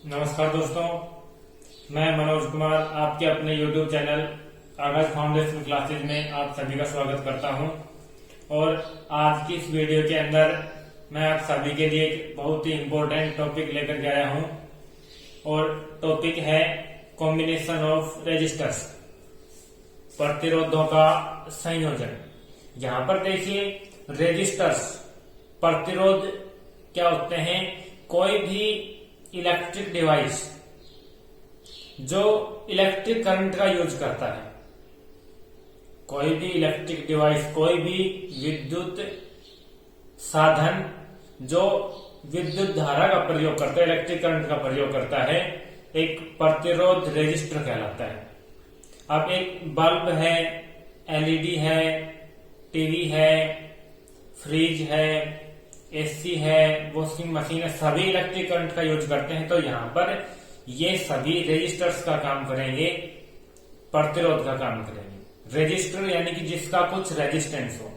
नमस्कार दोस्तों, मैं मनोज कुमार आपके अपने YouTube चैनल आगाज फाउंडेशन क्लासेज में आप सभी का स्वागत करता हूं। और आज की इस वीडियो के अंदर मैं आप सभी के लिए एक बहुत ही इम्पोर्टेंट टॉपिक लेकर के आया हूं और टॉपिक है कॉम्बिनेशन ऑफ रेजिस्टर्स, प्रतिरोधों का संयोजन। यहाँ पर देखिए, रेजिस्टर्स प्रतिरोध क्या होते हैं? कोई भी इलेक्ट्रिक डिवाइस जो इलेक्ट्रिक करंट का यूज करता है, कोई भी इलेक्ट्रिक डिवाइस, कोई भी विद्युत साधन जो विद्युत धारा का प्रयोग करता है, इलेक्ट्रिक करंट का प्रयोग करता है, एक प्रतिरोध रेजिस्टर कहलाता है। अब एक बल्ब है, एलईडी है, टीवी है, फ्रिज है, एसी है, वॉशिंग मशीन है, सभी इलेक्ट्रिक करंट का यूज करते हैं। तो यहाँ पर ये सभी रेजिस्टर्स का काम करेंगे, प्रतिरोध का काम करेंगे। रेजिस्टर यानी कि जिसका कुछ रेजिस्टेंस हो।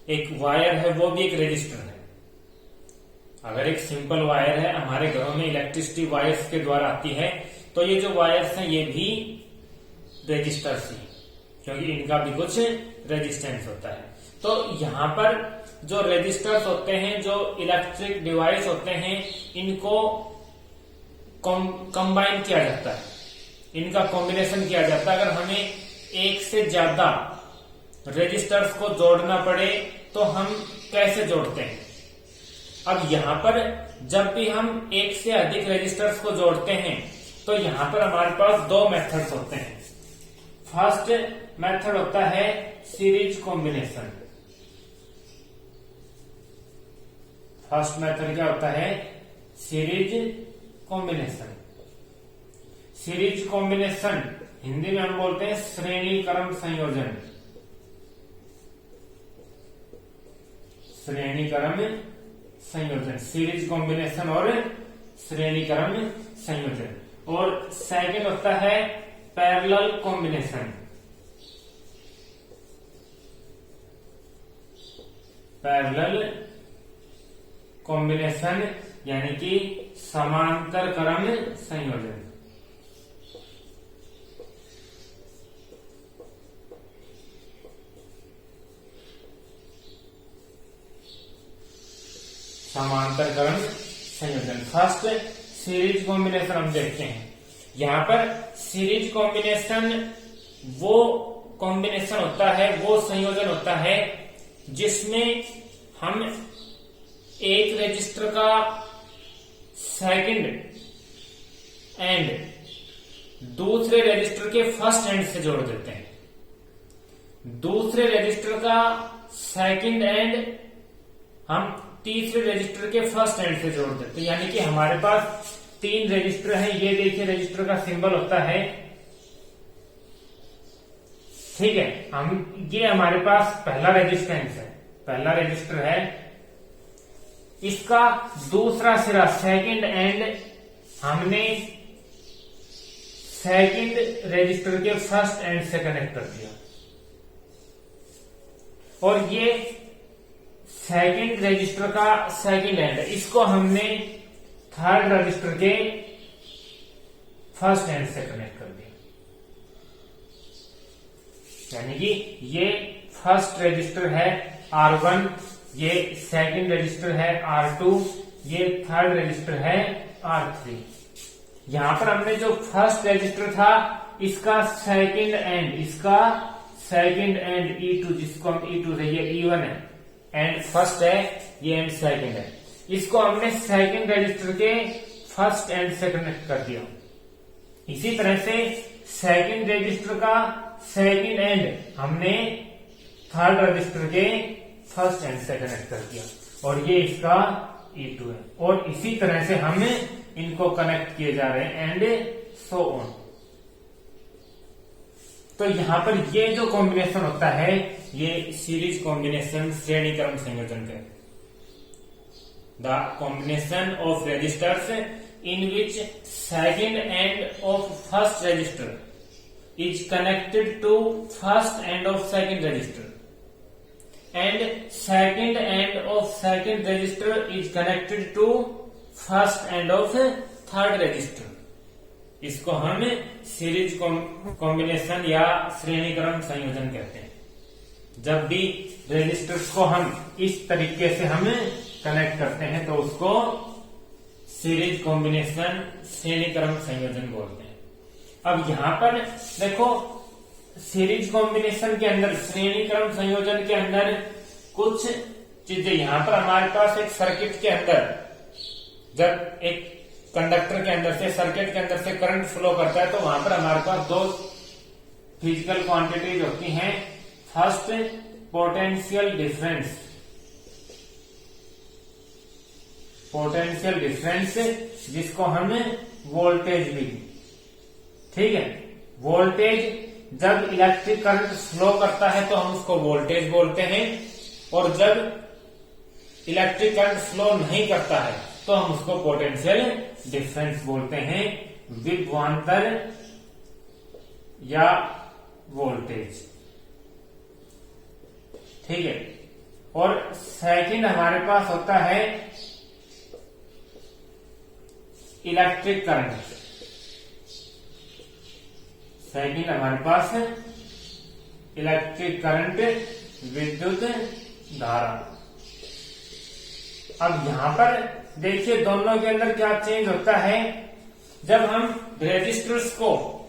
एक वायर है, वो भी एक रेजिस्टर है। अगर एक सिंपल वायर है, हमारे घरों में इलेक्ट्रिसिटी वायर्स के द्वारा आती है, तो ये जो वायर्स हैं ये भी रेजिस्टर्स ही, क्योंकि इनका भी कुछ रेजिस्टेंस होता है। तो यहाँ पर जो रेजिस्टर्स होते हैं, जो इलेक्ट्रिक डिवाइस होते हैं, इनको कंबाइन किया जाता है, इनका कॉम्बिनेशन किया जाता है। अगर हमें एक से ज्यादा रेजिस्टर्स को जोड़ना पड़े तो हम कैसे जोड़ते हैं? अब यहाँ पर जब भी हम एक से अधिक रेजिस्टर्स को जोड़ते हैं तो यहाँ पर हमारे पास दो मेथड्स होते हैं। फर्स्ट मेथड होता है सीरीज कॉम्बिनेशन। फर्स्ट मेथड क्या होता है? Series combination. Series combination Hindi में हम बोलते हैं श्रेणी क्रम संयोजन। श्रेणी क्रम संयोजन, सीरीज कॉम्बिनेशन और श्रेणी क्रम संयोजन। और सेकंड होता है पैरेलल कॉम्बिनेशन। पैरेलल कॉम्बिनेशन यानी कि समांतर क्रम संयोजन। समांतर क्रम संयोजन। फर्स्ट सीरीज कॉम्बिनेशन हम देखते हैं। यहाँ पर सीरीज कॉम्बिनेशन वो कॉम्बिनेशन होता है, वो संयोजन होता है जिसमें हम एक रजिस्टर का सेकंड एंड दूसरे रजिस्टर के फर्स्ट एंड से जोड़ देते हैं। दूसरे रजिस्टर का सेकंड एंड हम तीसरे रजिस्टर के फर्स्ट एंड से जोड़ देते हैं। यानी कि हमारे पास तीन रजिस्टर हैं। ये देखिए, रजिस्टर का सिंबल होता है, ठीक है। ये हमारे पास पहला रेजिस्टेंस है, पहला रजिस्टर है। इसका दूसरा सिरा सेकंड एंड हमने सेकंड रजिस्टर के फर्स्ट एंड से कनेक्ट कर दिया, और ये सेकंड रजिस्टर का सेकंड एंड, इसको हमने थर्ड रजिस्टर के फर्स्ट एंड से कनेक्ट कर दिया। यानी कि ये फर्स्ट रजिस्टर है R1, ये सेकंड रजिस्टर है R2, ये थर्ड रजिस्टर है R3। यहां पर हमने जो फर्स्ट रजिस्टर था, इसका सेकंड एंड, इसका सेकंड एंड E2, जिसको हम E2 से, ये E1 है, एंड फर्स्ट है, ये एंड सेकंड है, इसको हमने सेकंड रजिस्टर के फर्स्ट एंड से कनेक्ट कर दिया। इसी तरह से सेकंड रजिस्टर का सेकंड एंड हमने थर्ड रजिस्टर के फर्स्ट एंड से कनेक्ट कर दिया, और ये इसका E2 है। और इसी तरह से हम इनको कनेक्ट किए जा रहे हैं, एंड सो ऑन। तो यहां पर ये जो कॉम्बिनेशन होता है, ये सीरीज कॉम्बिनेशन, श्रेणी क्रम संयोजन का। The combination of resistors in which second end of first resistor is connected to first end of second resistor, and second end of second register is connected to first end of third resistor, इसको हम series combination या श्रेणीक्रम संयोजन कहते हैं। जब भी resistors को हम इस तरीके से हम कनेक्ट करते हैं तो उसको सीरीज कॉम्बिनेशन श्रेणीक्रम संयोजन बोलते हैं। अब यहां पर देखो, सीरीज कॉम्बिनेशन के अंदर, श्रेणीक्रम संयोजन के अंदर कुछ चीजें, यहां पर हमारे पास एक सर्किट के अंदर, जब एक कंडक्टर के अंदर से, सर्किट के अंदर से करंट फ्लो करता है तो वहां पर हमारे पास दो फिजिकल क्वांटिटीज होती हैं। First, potential difference, potential difference जिसको हम वोल्टेज भी, ठीक है, वोल्टेज जब इलेक्ट्रिक करंट फ्लो करता है तो हम उसको वोल्टेज बोलते हैं, और जब इलेक्ट्रिक करंट फ्लो नहीं करता है तो हम उसको पोटेंशियल डिफरेंस बोलते हैं, विभवांतर या वोल्टेज, ठीक है। और सेकंड हमारे पास होता है इलेक्ट्रिक करंट, सेकंड हमारे पास इलेक्ट्रिक करंट, विद्युत धारा। अब यहां पर देखिए दोनों के अंदर क्या चेंज होता है। जब हम रेजिस्टर्स को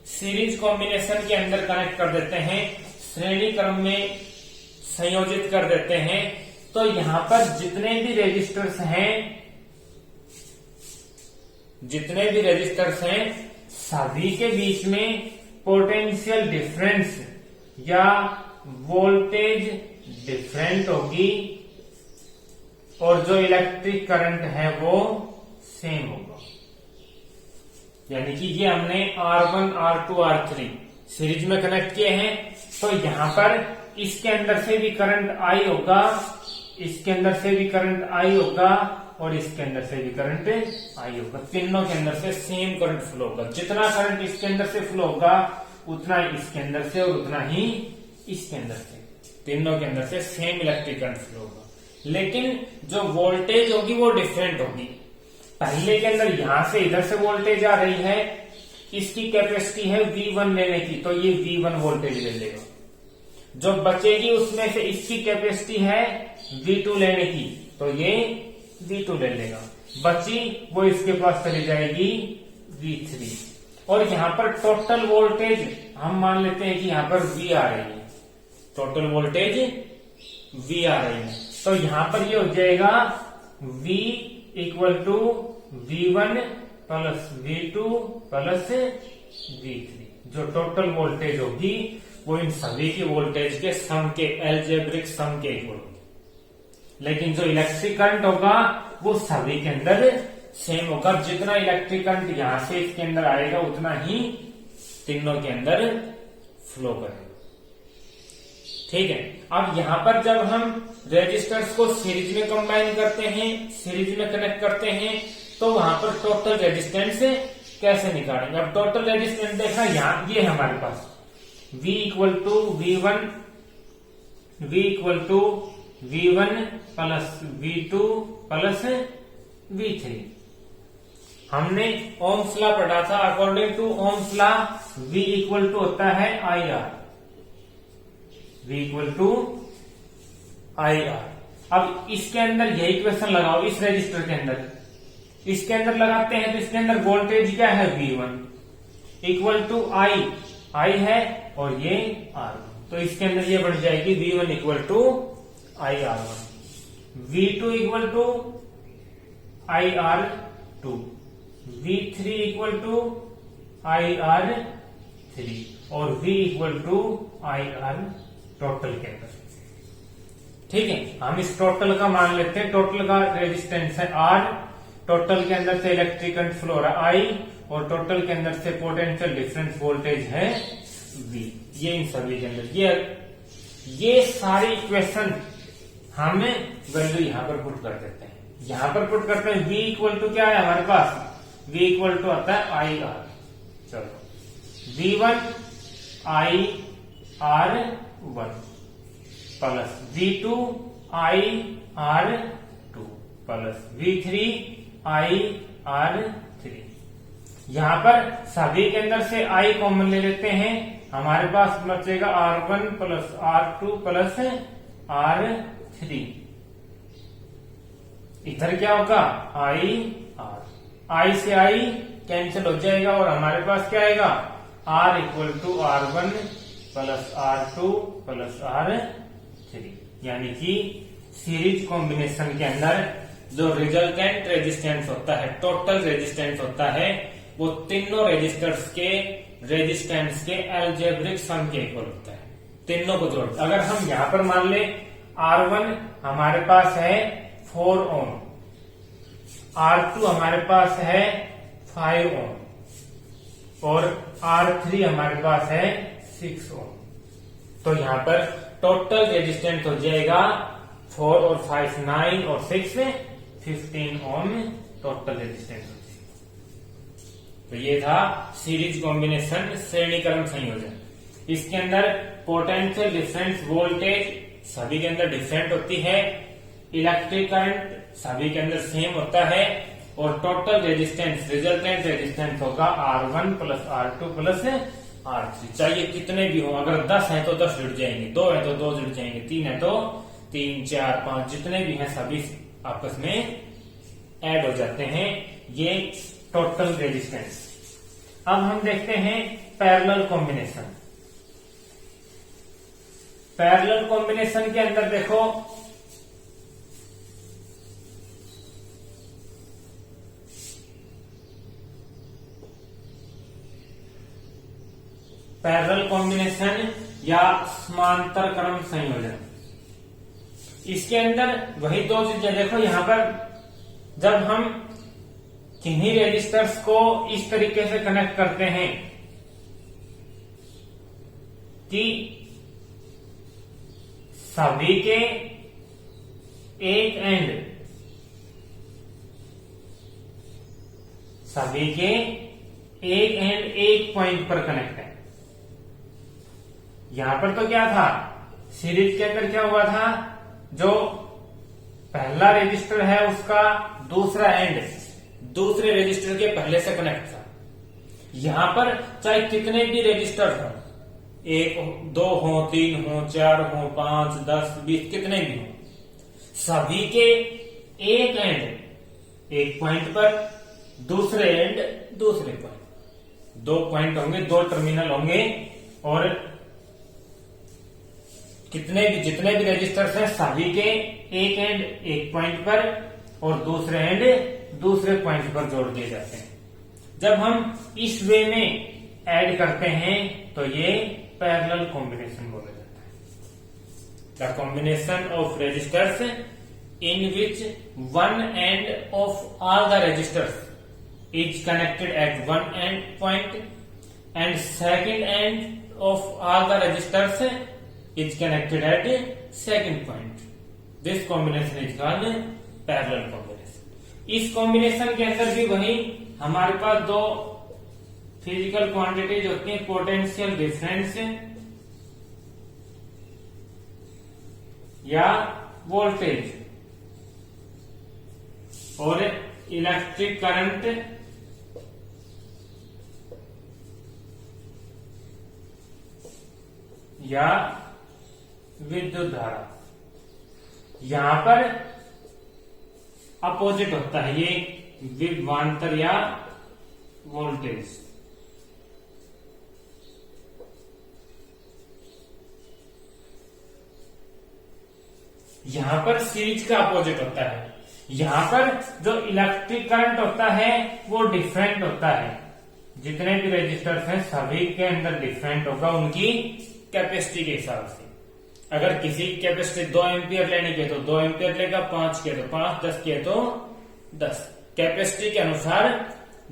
सीरीज कॉम्बिनेशन के अंदर कनेक्ट कर देते हैं, श्रेणी क्रम में संयोजित कर देते हैं, तो यहां पर जितने भी रेजिस्टर्स हैं, सभी के बीच में पोटेंशियल डिफरेंस या वोल्टेज डिफरेंट होगी, और जो इलेक्ट्रिक करंट है वो सेम होगा। यानी कि ये हमने R1, R2, R3 सीरीज में कनेक्ट किए हैं, तो यहां पर इसके अंदर से भी करंट आई होगा, इसके अंदर से भी करंट आई होगा, और इसके अंदर से भी करंट आई होगा। तीनों के अंदर से सेम करंट फ्लो होगा। जितना करंट इसके अंदर से फ्लो होगा उतना ही इसके अंदर से, और उतना ही इसके अंदर से, तीनों के अंदर से सेम इलेक्ट्रिक करंट फ्लो होगा। लेकिन जो वोल्टेज होगी वो डिफरेंट होगी। पहले के अंदर यहां से इधर से वोल्टेज आ रही है, इसकी कैपेसिटी है V1 लेने की, तो ये V1 वोल्टेज ले लेगा। जो बचेगी उसमें से इसकी कैपेसिटी है V2 लेने की, तो ये V2 ले लेगा। बची वो इसके पास चली जाएगी V3। और यहां पर टोटल वोल्टेज हम मान लेते हैं कि यहां पर V आ रही है, टोटल वोल्टेज V आ रही है, तो यहां पर ये हो जाएगा V equal to V1 plus V2 plus V3। जो टोटल वोल्टेज होगी वो इन सभी की वोल्टेज के सम के, एल्जेब्रिक सम के इक्वल होगी। लेकिन जो इलेक्ट्रिक करंट होगा वो सभी के अंदर सेम होगा। जितना इलेक्ट्रिक करंट यहां से इसके अंदर आएगा उतना ही तीनों के अंदर फ्लो करेगा, ठीक है। अब यहां पर जब हम रेजिस्टर्स को सीरीज में कंबाइन करते हैं, सीरीज में कनेक्ट करते हैं, तो वहां पर टोटल रेजिस्टेंस कैसे निकालेंगे। अब टोटल रेजिस्टेंस देखना, यहां ये हमारे पास V equal to V1 plus V2 plus V3। हमने ओम्स लॉ पढ़ा था। According to Ohm's law V equal to होता है IR, V equal to IR। अब इसके अंदर यही इक्वेशन लगाओ, इस रेजिस्टर के अंदर, इसके अंदर लगाते हैं तो इसके अंदर वोल्टेज क्या है V1 इक्वल टू I है, और ये R1, तो इसके अंदर ये बढ़ जाएगी V1 equal to IR1, V2 equal to IR2, V3 equal to IR3, और V equal to IR total के अंदर, ठीक है। हम इस टोटल का मान लेते हैं, टोटल का रेजिस्टेंस है R, टोटल के अंदर से इलेक्ट्रिक करंट फ्लो हो रहा है I, और टोटल के अंदर से पोटेंशियल डिफरेंस वोल्टेज है V। ये इन सभी के अंदर ये सारी इक्वेशन हम वैल्यू यहां पर पुट कर देते हैं। यहां पर पुट करते हैं V इक्वल टू क्या है हमारे पास, V इक्वल टू आता है IR। चलो V1 IR1 plus V2 IR2 plus V3 IR3 यहाँ पर सभी के अंदर से I कॉमन ले लेते हैं, हमारे पास बचेगा R1 plus R2 plus R3। इधर क्या होगा I R, I से I कैंसिल हो जाएगा और हमारे पास क्या आएगा R equal to R1 plus R2 plus R3। यानी कि सीरीज कॉम्बिनेशन के अंदर जो रिजल्टेंट रेजिस्टेंस होता है, टोटल रेजिस्टेंस होता है, वो तीनों रेजिस्टर्स के रेजिस्टेंस के अलजेब्रिक सम के इक्वल होता है। तीनों को जोड़, अगर हम यहां पर मान ले R1 हमारे पास है 4 ओम, R2 हमारे पास है 5 ओम और R3 हमारे पास है 6 ओम, तो यहां पर टोटल रेजिस्टेंस हो जाएगा 4 और 5 9 और 6 15 ओम टोटल रेजिस्टेंस हो जाएगा। तो ये था सीरीज कॉम्बिनेशन श्रेणीकरण संयोजन। इसके अंदर पोटेंशियल डिफरेंस वोल्टेज सभी के अंदर डिफरेंट होती है, इलेक्ट्रिक करंट सभी के अंदर सेम होता है और टोटल रेजिस्टेंस रिजल्टेंट रेजिस्टेंस होगा R1 plus R2 plus R3। चाहिए कितने भी हो, अगर 10 है तो 10 जुड़ जाएंगे, 2 है तो 2 जुड़ जाएंगे, 3 है तो 3 4 5 जितने भी हैं सभी आपस में ऐड हो जाते हैं। ये टोटल रेजिस्टेंस। अब हम देखते हैं पैरेलल कॉम्बिनेशन। पैरेलल कॉम्बिनेशन के अंदर देखो पैरेलल कॉम्बिनेशन या समांतर क्रम संयोजन, इसके अंदर वही दो चीजें देखो। यहां पर जब हम किन्हीं रेजिस्टर्स को इस तरीके से कनेक्ट करते हैं कि सभी के एक एंड, सभी के एक पॉइंट पर कनेक्ट है। यहां पर तो क्या था, सीरीज के अंदर क्या हुआ था, जो पहला रजिस्टर है उसका दूसरा एंड दूसरे रजिस्टर के पहले से कनेक्ट था। यहां पर चाहे कितने भी रजिस्टर हो, 1 2 हो 3 हो 4 हो 5 10 20 कितने भी हो, सभी के एक एंड एक पॉइंट पर, दूसरे एंड दूसरे पॉइंट, 2 पॉइंट होंगे, 2 टर्मिनल होंगे और जितने भी रजिस्टर्स हैं सभी के एक एंड एक पॉइंट पर और दूसरे एंड दूसरे पॉइंट पर जोड़ दिए जाते हैं। जब हम इस वे में ऐड करते हैं तो ये पैरेलल कॉम्बिनेशन बोला जाता है। The combination of resistors in which one end of all the resistors is connected at one end point and second end of all the resistors is connected at second point. This combination is called parallel combination. इस combination के अंदर भी वही हमारे पास दो physical quantities होती हैं, potential difference या वोल्टेज और इलेक्ट्रिक करंट या विद्युत धारा। यहां पर अपोजिट होता है ये विभवांतर या वोल्टेज। यहां पर सीरीज का अपोजिट होता है। यहां पर जो इलेक्ट्रिक करंट होता है वो डिफरेंट होता है। जितने भी रेजिस्टर्स हैं सभी के अंदर डिफरेंट होगा उनकी कैपेसिटी के हिसाब से। अगर किसी कैपेसिटी 2 एम्पियर लेने के तो 2 एम्पियर लेगा, 5 के तो 5, 10 के तो 10। कैपेसिटी के अनुसार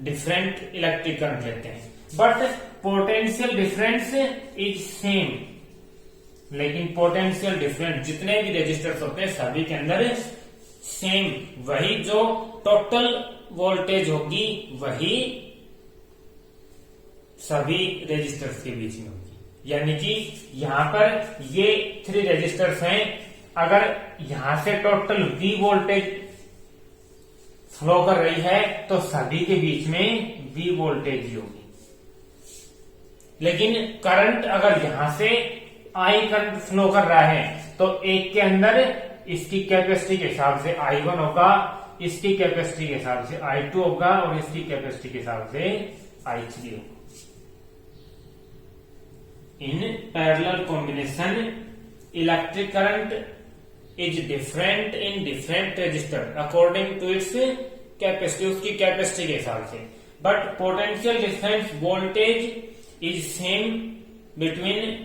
डिफरेंट इलेक्ट्रिक करंट लेते हैं, but potential difference is same. लेकिन पोटेंशियल डिफरेंस जितने भी रेजिस्टर्स होते हैं सभी के अंदर सेम, वही जो टोटल वोल्टेज होगी वही सभी रेजिस्टर्स के बीच में होगी। यानी कि यहां पर ये 3 रेजिस्टर्स हैं, अगर यहां से टोटल V वोल्टेज फ्लो कर रही है तो सभी के बीच में V वोल्टेज ही होगी। लेकिन करंट अगर यहां से I करंट फ्लो कर रहा है तो एक के अंदर इसकी कैपेसिटी के हिसाब से I1 होगा, इसकी कैपेसिटी के हिसाब से I2 होगा और इसकी कैपेसिटी के हिसाब से I3 होगा। In parallel combination electric current is different in different resistor according to its capacity, उसकी कैपेसिटी के हिसाब से, but potential difference voltage is same between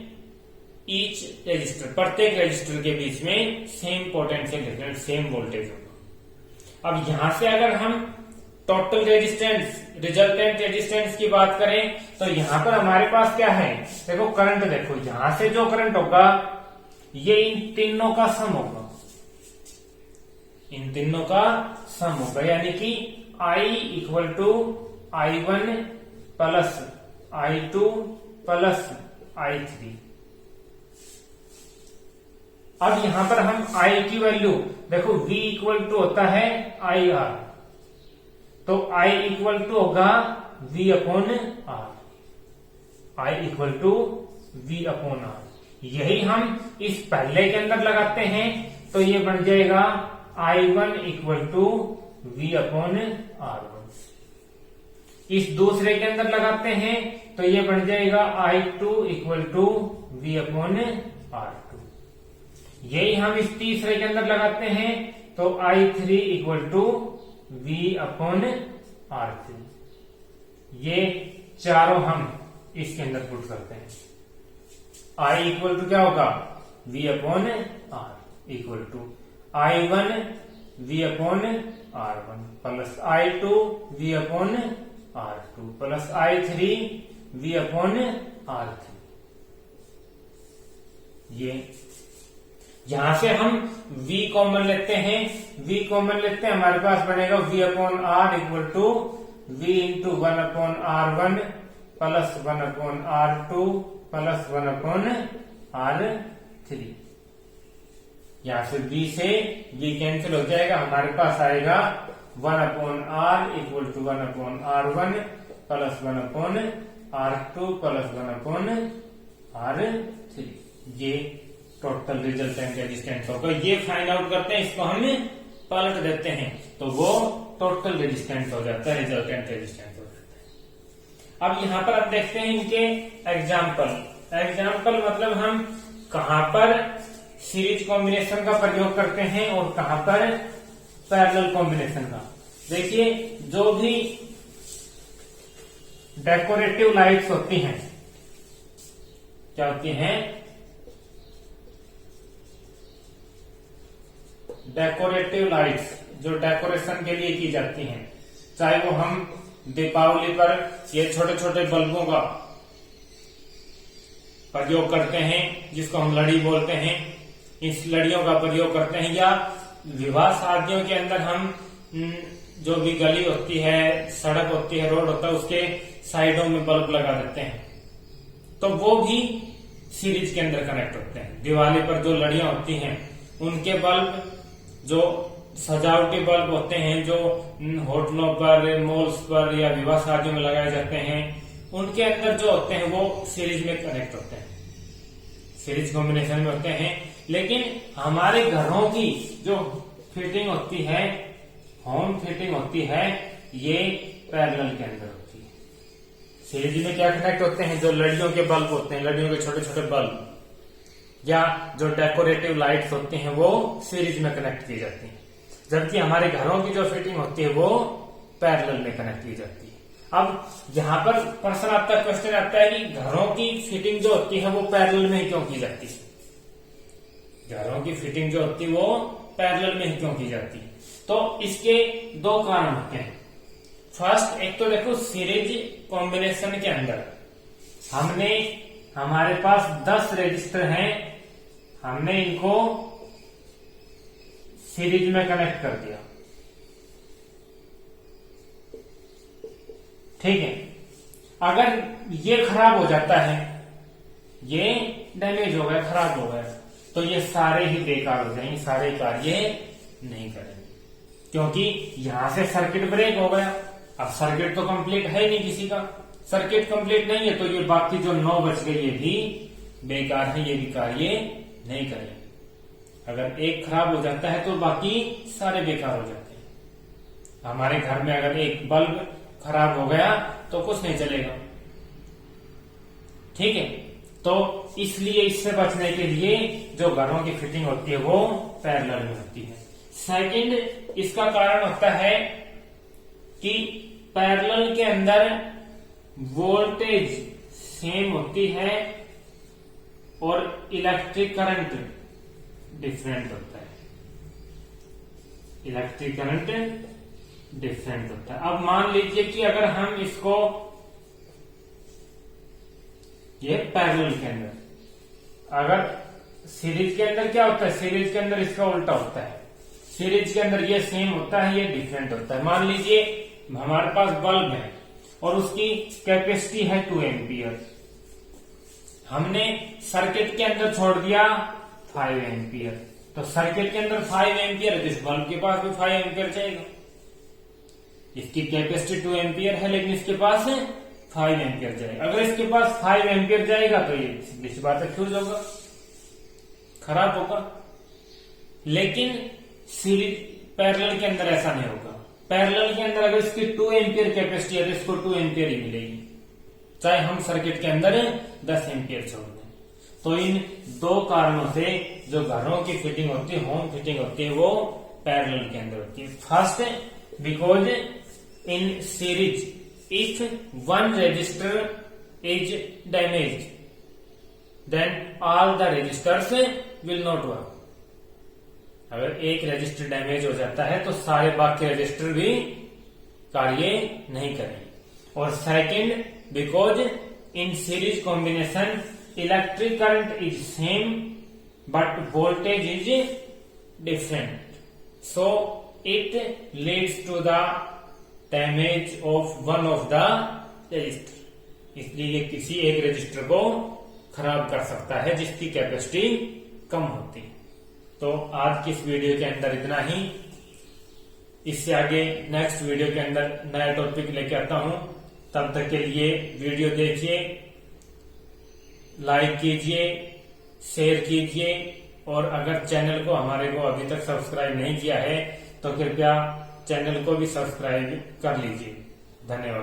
each resistor, प्रत्येक रजिस्टर के बीच में same potential difference, same voltage होगा। अब यहां से अगर हम टोटल रेजिस्टेंस, रिजल्टेंट रेजिस्टेंस की बात करें तो यहां पर हमारे पास क्या है, देखो करंट, देखो यहां से जो करंट होगा ये इन तीनों का सम होगा, इन तीनों का सम होगा, यानी कि I equal to I1 plus I2 plus I3। अब यहां पर हम I की वैल्यू देखो, V इक्वल टू होता है IR, तो I इक्वल टू होगा V upon R, I equal to V upon R। यही हम इस पहले के अंदर लगाते हैं तो ये बन जाएगा I1 equal to V upon R1। इस दूसरे के अंदर लगाते हैं तो ये बन जाएगा I2 equal to V upon R2। यही हम इस तीसरे के अंदर लगाते हैं तो I3 equal to V upon R3। ये चारों हम इसके अंदर पुट करते हैं। I इक्वल टू क्या होगा, V upon R equal to I1 V upon R1 plus I2 V upon R2 plus I3 V upon R3। ये यहां से हम V कॉमन लेते हैं, V कॉमन लेते हैं, हमारे पास बनेगा V upon R equal to V into 1 upon R1 plus 1 upon R2 plus 1 upon R3। यहां से V से V कैंसिल हो जाएगा, हमारे पास आएगा 1 upon R equal to 1 upon R1 plus 1 upon R2 plus 1 upon R3। ये टोटल रिजल्टेंट रेजिस्टेंस होगा। ये फाइंड आउट करते हैं, इसको हम पलट देते हैं तो वो टोटल रेजिस्टेंस हो जाता है, रिजल्टेंट रेजिस्टेंस हो जाता है। अब यहां पर आप देखते हैं इनके एग्जाम्पल मतलब हम कहां पर सीरीज कॉम्बिनेशन का प्रयोग करते हैं और कहां पर पैरेलल कॉम्बिनेशन का। देखिए जो भी डेकोरेटिव लाइट्स होती हैं, क्या होती हैं, डेकोरेटिव लाइट्स जो डेकोरेशन के लिए की जाती हैं, चाहे वो हम दीपावली पर ये छोटे छोटे बल्बों का प्रयोग करते हैं जिसको हम लड़ी बोलते हैं, इस लड़ियों का प्रयोग करते हैं, या विवाह शादियों के अंदर हम जो भी गली होती है, सड़क होती है, रोड होता है, उसके साइडों में बल्ब लगा देते हैं, तो वो भी सीरीज के अंदर कनेक्ट होते हैं। दिवाली पर जो लड़ियां होती हैं उनके बल्ब, जो सजावटी बल्ब होते हैं जो होटलों पर, मॉल्स पर या विवाह शादियों में लगाए जाते हैं, उनके अंदर जो होते हैं वो सीरीज में कनेक्ट होते हैं, सीरीज कॉम्बिनेशन में होते हैं। लेकिन हमारे घरों की जो फिटिंग होती है, होम फिटिंग होती है, ये पैरेलल के अंदर होती है। सीरीज में क्या कनेक्ट होते हैं, जो लड़ियों के बल्ब होते हैं, लड़ियों के छोटे छोटे बल्ब या जो डेकोरेटिव लाइट्स होती हैं वो सीरीज में कनेक्ट की जाती हैं, जबकि हमारे घरों की जो फिटिंग होती है वो पैरेलल में कनेक्ट की जाती है। अब यहाँ पर प्रश्न आता है, क्वेश्चन आता है कि घरों की फिटिंग जो होती है वो पैरेलल में ही क्यों की जाती है, घरों की फिटिंग जो होती है वो पैरेलल में ही क्यों की जाती है। तो इसके दो कारण होते हैं। फर्स्ट, एक तो देखो सीरीज कॉम्बिनेशन के अंदर हमारे पास 10 रजिस्टर हैं, हमने इनको सीरीज में कनेक्ट कर दिया, ठीक है। अगर ये खराब हो जाता है, ये डैमेज हो गया, खराब हो गया, तो ये सारे ही बेकार हो जाएंगे, सारे कार्य नहीं करेंगे। क्योंकि यहां से सर्किट ब्रेक हो गया। अब सर्किट तो कंप्लीट है नहीं किसी का, सर्किट कंप्लीट नहीं है, तो ये बाकी जो 9 बच गए ये भी बेकार है, ये भी कार्य नहीं करेंगे। अगर एक खराब हो जाता है तो बाकी सारे बेकार हो जाते हैं। हमारे घर में अगर एक बल्ब खराब हो गया तो कुछ नहीं चलेगा, ठीक है। तो इसलिए इससे बचने के लिए जो घरों की फिटिंग होती है वो पैरेलल में होती है। सेकंड इसका कारण होता है कि पैरेलल के अंदर वोल्टेज सेम होती है और इलेक्ट्रिक करंट डिफरेंट होता है, इलेक्ट्रिक करंट डिफरेंट होता है। अब मान लीजिए कि अगर हम इसको, ये पैरेलल के अंदर, अगर सीरीज के अंदर क्या होता है, सीरीज के अंदर इसका उल्टा होता है। सीरीज के अंदर ये सेम होता है, ये डिफरेंट होता है। मान लीजिए हमारे पास बल्ब है और उसकी कैपेसिटी है 2 एम्पियर, हमने सर्किट के अंदर छोड़ दिया 5 एम्पियर, तो सर्किट के अंदर 5 एम्पियर है, इस बल्ब के पास भी 5 एम्पियर जाएगा। इसकी कैपेसिटी 2 एम्पियर है लेकिन इसके पास 5 एम्पियर जाएगा। अगर इसके पास 5 एम्पियर जाएगा तो ये सीधी बात है फ्यूज होगा, खराब होगा। लेकिन सीरीज पैरेलल के अंदर ऐसा नहीं होगा। पैरेलल के अंदर अगर इसकी 2 एम्पियर कैपेसिटी है तो इसको 2 एम्पियर ही मिलेगी, चाहे हम सर्किट के अंदर 10 एम्पियर छोड़ दें। तो इन 2 कारणों से जो घरों की फिटिंग होती है, होम फिटिंग होती है, वो पैरेलल के अंदर होती है। First, because in series if one register is damaged then all the registers will not work। अगर एक रजिस्टर डैमेज हो जाता है तो सारे बाकी रजिस्टर भी कार्य नहीं करेंगे। और second, because in series combination electric current is same but voltage is different, so it leads to the damage of one of the resistor. इसलिए ये किसी एक रजिस्टर को खराब कर सकता है जिसकी कैपेसिटी कम होती है। तो आज की इस वीडियो के अंदर इतना ही। इससे आगे नेक्स्ट वीडियो के अंदर नया टॉपिक लेके आता हूं। तब तक के लिए वीडियो देखिए, लाइक कीजिए, शेयर कीजिए, और अगर चैनल को हमारे को अभी तक सब्सक्राइब नहीं किया है तो कृपया चैनल को भी सब्सक्राइब कर लीजिए। धन्यवाद।